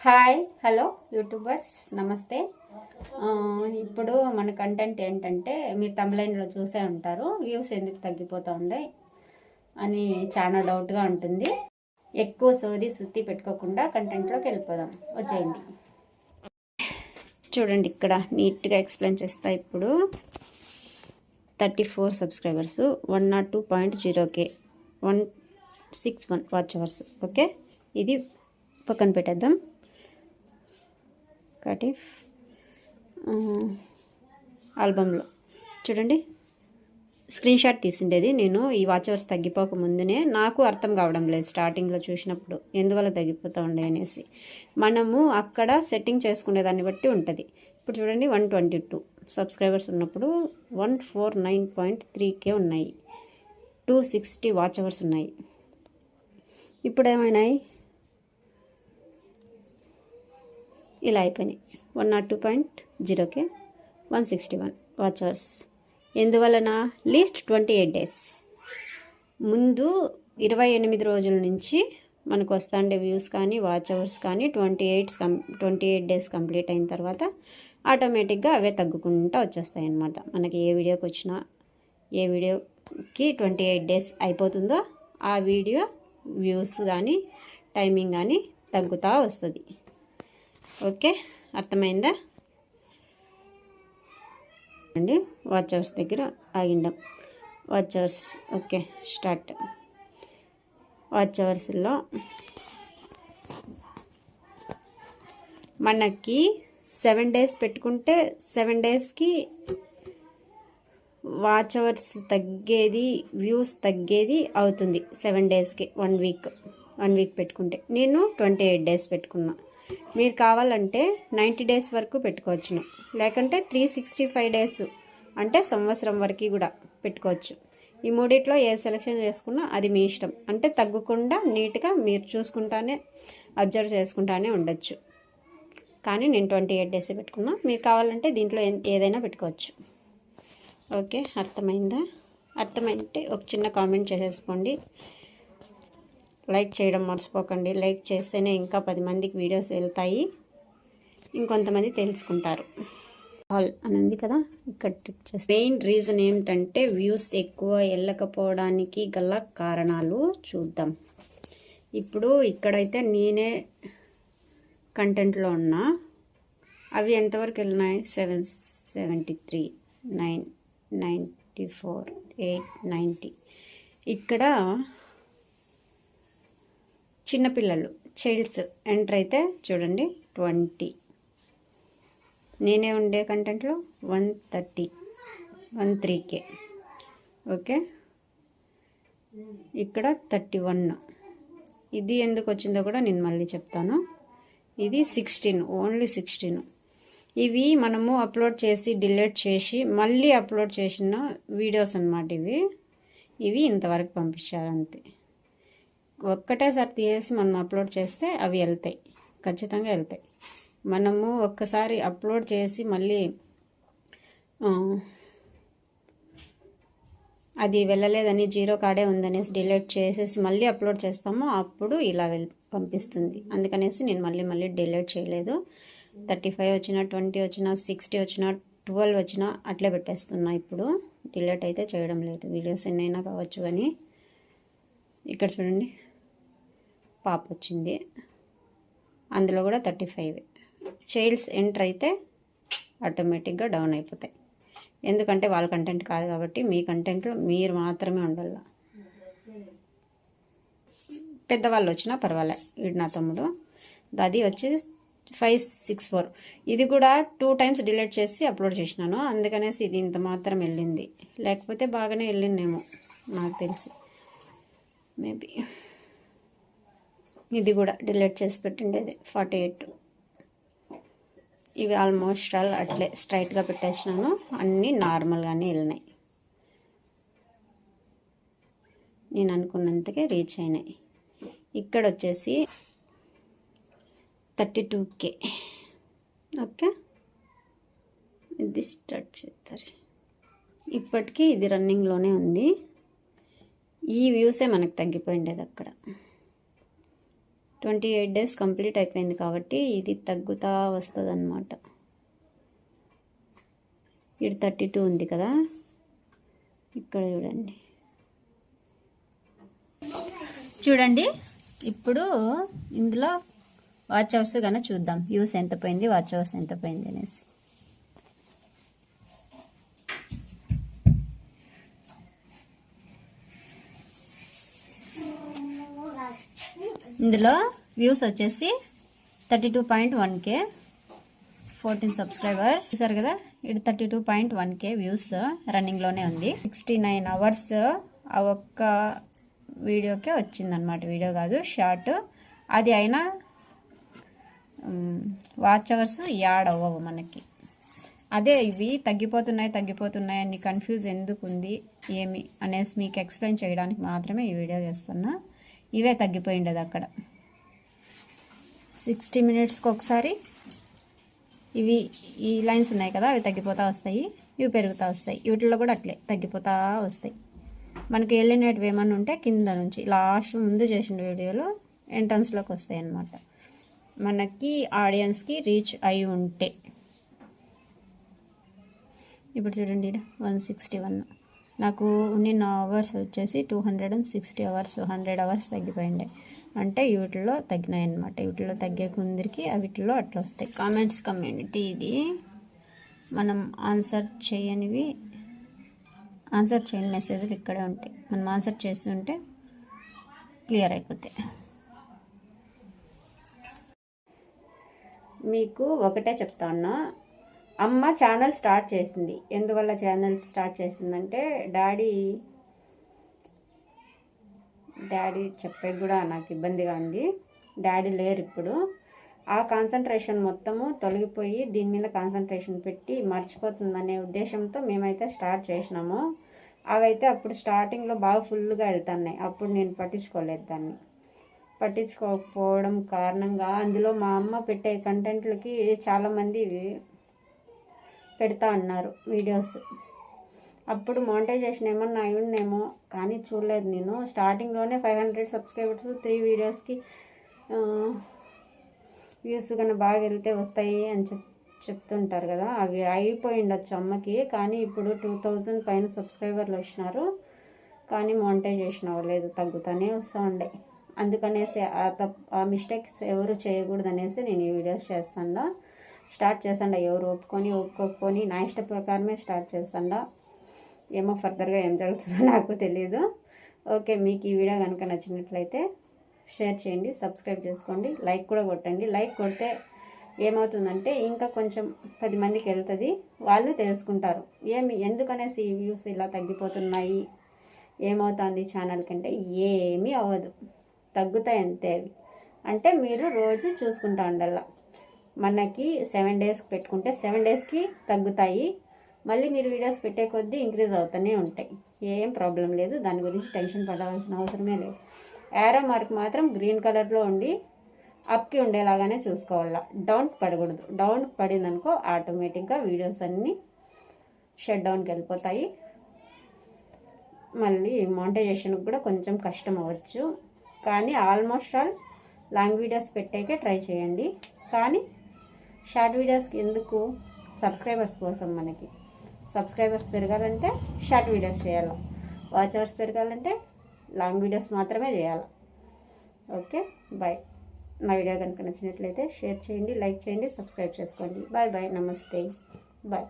Hi hello YouTubers నమస్తే. ఇప్పుడు మన కంటెంట్ ఏంటంటే మీరు తమిళైన్లో చూసే ఉంటారు, వ్యూస్ ఎందుకు తగ్గిపోతూ ఉన్నాయి అని చాలా డౌట్గా ఉంటుంది. ఎక్కువ సోది సుత్తి పెట్టుకోకుండా కంటెంట్లోకి వెళ్ళిపోదాం, వచ్చేయండి. చూడండి, ఇక్కడ నీట్గా ఎక్స్ప్లెయిన్ చేస్తా. ఇప్పుడు 34 subscribers, 102.0K, 161 watch hours. Okay, ఇది పక్కన పెట్టేద్దాం. ఒకటి ఆల్బంలో చూడండి, స్క్రీన్ షాట్ తీసిండేది నేను. ఈ వాచ్ అవర్స్ తగ్గిపోక ముందునే నాకు అర్థం కావడం లేదు స్టార్టింగ్లో చూసినప్పుడు, ఎందువల్ల తగ్గిపోతూ ఉండే అనేసి. మనము అక్కడ సెట్టింగ్ చేసుకునే దాన్ని బట్టి ఉంటుంది. ఇప్పుడు చూడండి, 122 సబ్స్క్రైబర్స్ ఉన్నప్పుడు 149.3K ఉన్నాయి, 260 వాచ్ అవర్స్ ఉన్నాయి. ఇప్పుడు ఏమైనాయి, ఇలా అయిపోయినాయి. 102.0K, 161 watch hours. ఎందువలన? లీస్ట్ 28 డేస్ ముందు 28 రోజుల నుంచి మనకు వస్తుండే వ్యూస్ కానీ వాచ్ అవర్స్ కానీ 28 డేస్ కంప్లీట్ అయిన తర్వాత ఆటోమేటిక్గా అవే తగ్గుకుంటూ వచ్చేస్తాయి అన్నమాట. మనకి ఏ వీడియోకి వచ్చినా, ఏ వీడియోకి 28 డేస్ అయిపోతుందో ఆ వీడియో వ్యూస్ కానీ టైమింగ్ కానీ తగ్గుతూ వస్తుంది. ఓకే, అర్థమైందా అండి? వాచ్ అవర్స్ దగ్గర ఆగిండాం. Watch hours okay, start. Watch అవర్స్లో మనకి 7 డేస్ పెట్టుకుంటే 7 డేస్కి వాచ్ అవర్స్ తగ్గేది, వ్యూస్ తగ్గేది అవుతుంది. 7 డేస్కి 1 వీక్ పెట్టుకుంటే. నేను 28 డేస్ పెట్టుకున్నా. మీరు కావాలంటే 90 డేస్ వరకు పెట్టుకోవచ్చును, లేకంటే 365 డేస్ అంటే సంవత్సరం వరకు కూడా పెట్టుకోవచ్చు. ఈ మూడిట్లో ఏ సెలెక్షన్ చేసుకున్నా అది మీ ఇష్టం. అంటే తగ్గకుండా నీట్గా మీరు చూసుకుంటానే, అబ్జర్వ్ చేసుకుంటానే ఉండొచ్చు. కానీ నేను 28 డేస్ పెట్టుకున్నా. మీరు కావాలంటే దీంట్లో ఏదైనా పెట్టుకోవచ్చు. ఓకే, అర్థమైందా? అర్థమైతే ఒక చిన్న కామెంట్ చేసేసుకోండి. లైక్ చేయడం మర్చిపోకండి. లైక్ చేస్తేనే ఇంకా 10 మందికి వీడియోస్ వెళ్తాయి, ఇంకొంతమంది తెలుసుకుంటారు. ఆల్ అని ఉంది కదా, ఇక్కడ క్లిక్ చేస్తే మెయిన్ రీజన్ ఏమిటంటే వ్యూస్ ఎక్కువ వెళ్ళకపోవడానికి గల కారణాలు చూద్దాం. ఇప్పుడు ఇక్కడైతే నేనే కంటెంట్లో ఉన్నా. అవి ఎంతవరకు వెళ్ళినాయి? 773, 994, 890. ఇక్కడ చిన్నపిల్లలు చైల్డ్స్ ఎంటర్ అయితే చూడండి 20. నేనే ఉండే కంటెంట్లో 13K. ఓకే, ఇక్కడ 31. ఇది ఎందుకు వచ్చిందో కూడా నేను మళ్ళీ చెప్తాను. ఇది 16, ఓన్లీ 16. ఇవి మనము అప్లోడ్ చేసి డిలీట్ చేసి మళ్ళీ అప్లోడ్ చేసిన వీడియోస్ అన్నమాట. ఇవి ఇంతవరకు పంపించారు అంతే. ఒక్కటేసారి తీసేసి మనం అప్లోడ్ చేస్తే అవి వెళ్తాయి, ఖచ్చితంగా వెళ్తాయి. మనము ఒక్కసారి అప్లోడ్ చేసి మళ్ళీ అది వెళ్ళలేదని, జీరో కాడే ఉందనేసి డిలీట్ చేసేసి మళ్ళీ అప్లోడ్ చేస్తామో అప్పుడు ఇలా పంపిస్తుంది. అందుకనేసి నేను మళ్ళీ డిలీట్ చేయలేదు. 35 వచ్చినా, 20 వచ్చినా, 60 వచ్చినా, 12 వచ్చినా అట్లే పెట్టేస్తున్నా. ఇప్పుడు డిలీట్ అయితే చేయడం లేదు. వీడియోస్ ఎన్నైనా కావచ్చు. కానీ ఇక్కడ చూడండి, పాప వచ్చింది, అందులో కూడా 35. చైల్డ్స్ ఎంటర్ అయితే ఆటోమేటిక్గా డౌన్ అయిపోతాయి. ఎందుకంటే వాళ్ళ కంటెంట్ కాదు కాబట్టి మీ కంటెంట్లో మీరు మాత్రమే ఉండాలి. పెద్దవాళ్ళు వచ్చినా పర్వాలే. వీడు నా తమ్ముడు, అది వచ్చి 564. ఇది కూడా 2 టైమ్స్ డిలీట్ చేసి అప్లోడ్ చేసినాను, అందుకనేసి ఇది ఇంత మాత్రం వెళ్ళింది. లేకపోతే బాగానే వెళ్ళిందేమో నాకు తెలిసి, మేబీ. ఇది కూడా డిలీట్ చేసి పెట్టిండేది 48. ఇవి ఆల్మోస్ట్ ఆల్ అట్లే స్ట్రైట్గా పెట్టేసినాను, అన్నీ నార్మల్గానే వెళ్ళినాయి. నేను అనుకున్నంతకే రీచ్ అయినాయి. ఇక్కడ వచ్చేసి 32K. ఓకే, ఇది స్టార్ట్ చేస్తారు. ఇప్పటికీ ఇది రన్నింగ్లోనే ఉంది. ఈ వ్యూసే మనకు తగ్గిపోయిండేది అక్కడ. 28 డేస్ కంప్లీట్ అయిపోయింది కాబట్టి ఇది తగ్గుతా వస్తుంది అన్నమాట. ఇది 32 ఉంది కదా, ఇక్కడ చూడండి. ఇప్పుడు ఇందులో వాచ్ అవర్స్ కన్నా చూద్దాం, వ్యూస్ ఎంత పోయింది, వాచ్ అవర్స్ ఎంత పోయింది అనేసి. ఇందులో వ్యూస్ వచ్చేసి 32.1K, 14 సబ్స్క్రైబర్స్ చూసారు కదా. ఇది 32.1K వ్యూస్ రన్నింగ్లోనే ఉంది. 69 అవర్స్ ఆ ఒక్క వీడియోకే వచ్చిందనమాట. వీడియో కాదు, షార్ట్. అది అయినా వాచ్ అవర్స్ యాడ్ అవ్వవు మనకి. అదే ఇవి తగ్గిపోతున్నాయి అని కన్ఫ్యూజ్ ఎందుకు ఉంది ఏమి అనేసి మీకు ఎక్స్ప్లెయిన్ చేయడానికి మాత్రమే ఈ వీడియో చేస్తున్నా. ఇవే తగ్గిపోయిండేది అక్కడ. 60 మినిట్స్కి ఒకసారి ఇవి ఈ లైన్స్ ఉన్నాయి కదా, అవి తగ్గిపోతూ వస్తాయి, ఇవి పెరుగుతూ వస్తాయి. వీటిల్లో కూడా అట్లే తగ్గిపోతూ వస్తాయి. మనకి వెళ్ళినవి ఏమన్నా ఉంటే కింద నుంచి లాస్ట్ ముందు చేసిన వీడియోలో ఎంట్రన్స్లోకి వస్తాయి అన్నమాట. మనకి ఆడియన్స్కి రీచ్ అయి ఉంటే. ఇప్పుడు చూడండి, 161. నాకు నిన్న అవర్స్ వచ్చేసి 260 అవర్స్, 100 అవర్స్ తగ్గిపోయిండే. అంటే వీటిలో తగ్గినాయి అన్నమాట. వీటిలో తగ్గే కొందరికి వీటిలో అట్లా వస్తాయి. కామెంట్స్ కమ్యూనిటీ ఇది. మనం ఆన్సర్ చేయని మెసేజ్లు ఇక్కడే ఉంటాయి. మనం ఆన్సర్ చేస్తుంటే క్లియర్ అయిపోతాయి. మీకు ఒకటే చెప్తా ఉన్నా, అమ్మ ఛానల్ స్టార్ట్ చేసింది. ఎందువల్ల ఛానల్ స్టార్ట్ చేసిందంటే డాడీ చెప్పే కూడా నాకు ఇబ్బందిగా ఉంది. డాడీ లేరు ఇప్పుడు. ఆ కాన్సన్ట్రేషన్ మొత్తము తొలగిపోయి దీని మీద కాన్సన్ట్రేషన్ పెట్టి మర్చిపోతుందనే ఉద్దేశంతో మేమైతే స్టార్ట్ చేసినాము. అవైతే అప్పుడు స్టార్టింగ్లో బాగా ఫుల్గా వెళ్తున్నాయి. అప్పుడు నేను పట్టించుకోలేదు దాన్ని. పట్టించుకోకపోవడం కారణంగా అందులో మా అమ్మ పెట్టే కంటెంట్లకి చాలామంది పెడతా అన్నారు వీడియోస్. అప్పుడు మానిటైజేషన్ ఏమన్నా అయ్యిందేమో కానీ చూడలేదు నేను. స్టార్టింగ్లోనే 500 సబ్స్క్రైబర్స్ 3 వీడియోస్కి వ్యూస్ కన్నా బాగా వెళ్తే వస్తాయి అని చెప్తుంటారు కదా. అవి అయిపోయి ఉండొచ్చు అమ్మకి. కానీ ఇప్పుడు 2000 పైన సబ్స్క్రైబర్లు వచ్చినారు, కానీ మానిటైజేషన్ అవ్వలేదు, తగ్గుతూనే వస్తూ ఉండే. అందుకనేసి ఆ మిస్టేక్స్ ఎవరు చేయకూడదు అనేసి నేను ఈ వీడియోస్ స్టార్ట్ చేస్తాండా. ఎవరు ఒప్పుకోకపోని నా ఇష్ట ప్రకారమే స్టార్ట్ చేస్తాండా. ఏమో ఫర్దర్గా ఏం జరుగుతుందో నాకు తెలియదు. ఓకే, మీకు ఈ వీడియో కనుక నచ్చినట్లయితే షేర్ చేయండి, సబ్స్క్రైబ్ చేసుకోండి, లైక్ కూడా కొట్టండి. లైక్ కొడితే ఏమవుతుందంటే ఇంకా కొంచెం 10 మందికి వెళ్తుంది, వాళ్ళు తెలుసుకుంటారు ఎందుకనేసి ఈ వ్యూస్ ఇలా తగ్గిపోతున్నాయి, ఏమవుతుంది ఛానల్ కంటే. ఏమీ అవ్వదు, తగ్గుతాయి అంతే. అవి అంటే మీరు రోజు చూసుకుంటా ఉండాల. మనకి 7 డేస్కి పెట్టుకుంటే 7 డేస్కి తగ్గుతాయి. మళ్ళీ మీరు వీడియోస్ పెట్టే కొద్దీ ఇంక్రీజ్ అవుతూనే ఉంటాయి. ఏం ప్రాబ్లం లేదు, దాని గురించి టెన్షన్ పడవలసిన అవసరమే లేదు. యారో మార్క్ మాత్రం గ్రీన్ కలర్లో ఉండి అప్కి ఉండేలాగానే చూసుకోవాలా. డౌన్ పడకూడదు. డౌన్ పడిందనుకో ఆటోమేటిక్గా వీడియోస్ అన్నీ షట్ డౌన్కి వెళ్ళిపోతాయి. మళ్ళీ మానిటైజేషన్కి కూడా కొంచెం కష్టం అవ్వచ్చు. కానీ ఆల్మోస్ట్ ఆల్ లాంగ్ వీడియోస్ పెట్టేకే ట్రై చేయండి. కానీ షార్ట్ వీడియోస్కి ఎందుకు? సబ్స్క్రైబర్స్ కోసం. మనకి సబ్స్క్రైబర్స్ పెరగాలంటే షార్ట్ వీడియోస్ చేయాలి, వాచ్ అవర్స్ పెరగాలంటే లాంగ్ వీడియోస్ మాత్రమే చేయాలి. Okay, bye. నా వీడియో కనుక నచ్చినట్లయితే షేర్ చేయండి, లైక్ చేయండి, సబ్స్క్రైబ్ చేసుకోండి. బాయ్ బాయ్, నమస్తే, బాయ్.